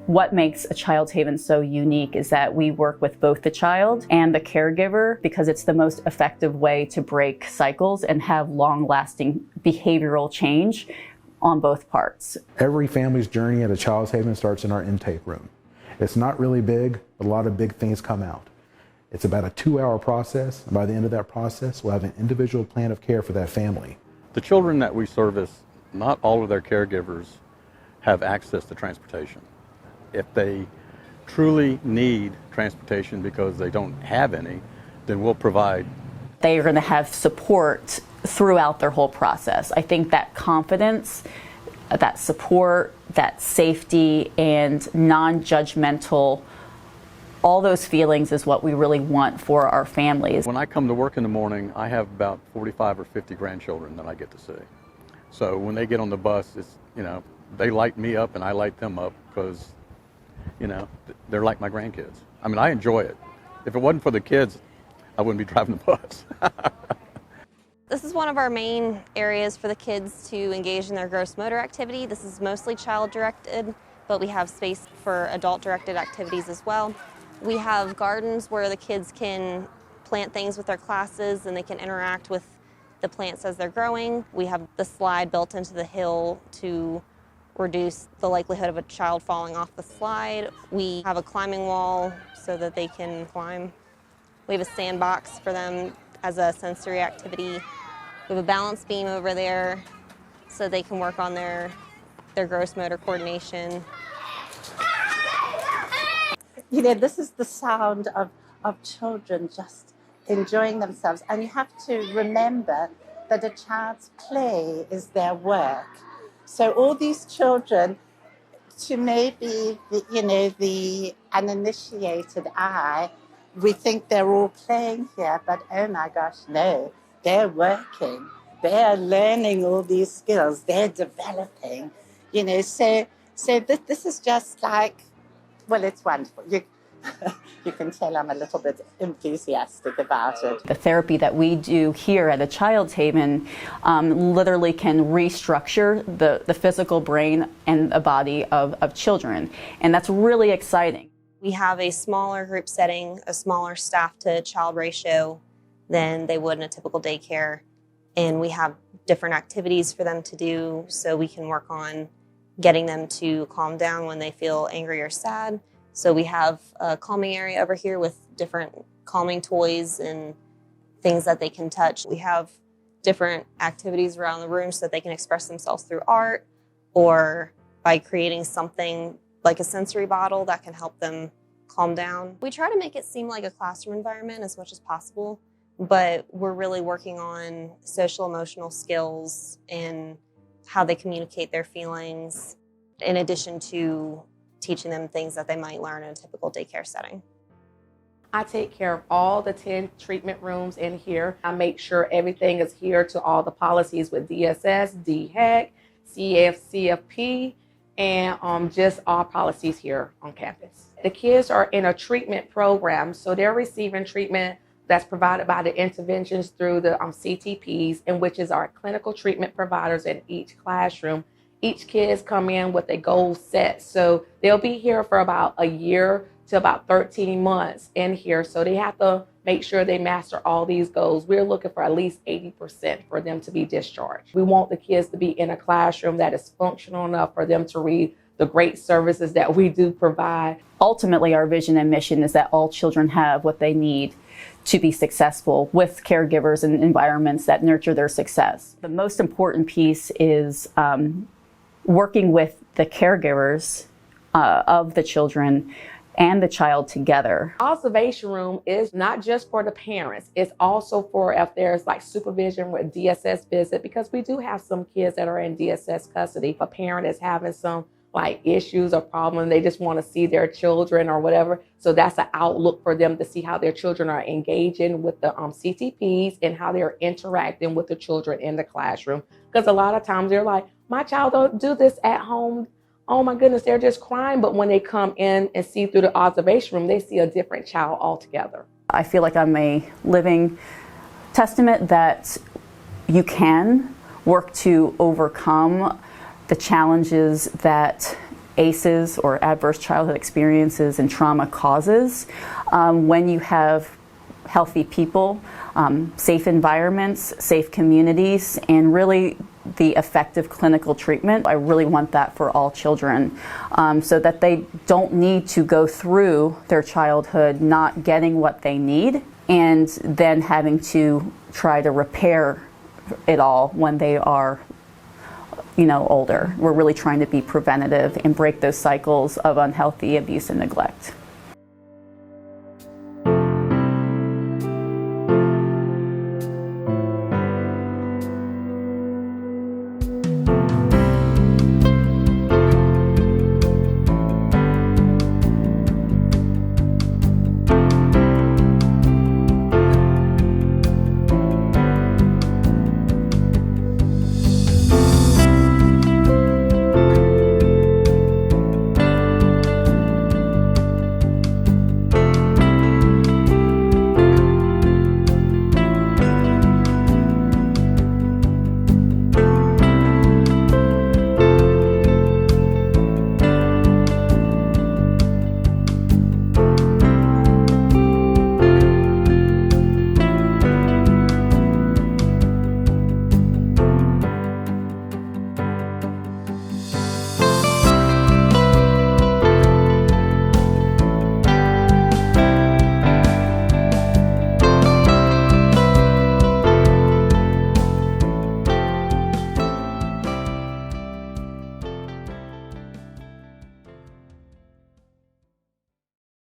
What makes a Child's Haven so unique is that we work with both the child and the caregiver because it's the most effective way to break cycles and have long-lasting behavioral change on both parts. Every family's journey at a Child's Haven starts in our intake room. It's not really big, but a lot of big things come out. It's about a 2-hour process, and by the end of that process, we'll have an individual plan of care for that family. The children that we service, not all of their caregivers have access to transportation. If they truly need transportation because they don't have any, then we'll provide. They are going to have support throughout their whole process. I think that confidence, that support, that safety, and non-judgmental, all those feelings is what we really want for our families. When I come to work in the morning, I have about 45 or 50 grandchildren that I get to see. So when they get on the bus, it's, they light me up and I light them up because, they're like my grandkids. I mean, I enjoy it. If it wasn't for the kids, I wouldn't be driving the bus. This is one of our main areas for the kids to engage in their gross motor activity. This is mostly child-directed, but we have space for adult-directed activities as well. We have gardens where the kids can plant things with their classes and they can interact with the plants as they're growing. We have the slide built into the hill to reduce the likelihood of a child falling off the slide. We have a climbing wall so that they can climb. We have a sandbox for them as a sensory activity. We have a balance beam over there so they can work on their gross motor coordination. This is the sound of children just enjoying themselves. And you have to remember that a child's play is their work. So all these children, to maybe, the uninitiated eye, we think they're all playing here, but oh my gosh, no, they're working. They're learning all these skills. They're developing, so this is just like, well, it's wonderful. You can tell I'm a little bit enthusiastic about it. The therapy that we do here at a Child's Haven literally can restructure the physical brain and the body of children, and that's really exciting. We have a smaller group setting, a smaller staff to child ratio than they would in a typical daycare, and we have different activities for them to do so we can work on getting them to calm down when they feel angry or sad. So we have a calming area over here with different calming toys and things that they can touch. We have different activities around the room so that they can express themselves through art or by creating something like a sensory bottle that can help them calm down. We try to make it seem like a classroom environment as much as possible, but we're really working on social emotional skills and how they communicate their feelings, in addition to teaching them things that they might learn in a typical daycare setting. I take care of all the 10 treatment rooms in here. I make sure everything is here to all the policies with DSS, DHEC, CFP, and just all policies here on campus. The kids are in a treatment program, so they're receiving treatment that's provided by the interventions through the CTPs, and which is our clinical treatment providers in each classroom. Each kids come in with a goal set, so they'll be here for about a year to about 13 months in here, so they have to make sure they master all these goals. We're looking for at least 80% for them to be discharged. We want the kids to be in a classroom that is functional enough for them to read the great services that we do provide. Ultimately, our vision and mission is that all children have what they need to be successful with caregivers and environments that nurture their success. The most important piece is working with the caregivers of the children and the child together. Observation room is not just for the parents, it's also for if there's like supervision with DSS visit, because we do have some kids that are in DSS custody. If a parent is having some like issues or problems, they just want to see their children or whatever. So that's an outlook for them to see how their children are engaging with the CTPs and how they're interacting with the children in the classroom. Because a lot of times they're like, my child don't do this at home. Oh my goodness, they're just crying. But when they come in and see through the observation room, they see a different child altogether. I feel like I'm a living testament that you can work to overcome the challenges that ACEs, or adverse childhood experiences and trauma causes. When you have healthy people, safe environments, safe communities, and really the effective clinical treatment. I really want that for all children, so that they don't need to go through their childhood not getting what they need and then having to try to repair it all when they are older. We're really trying to be preventative and break those cycles of unhealthy abuse and neglect.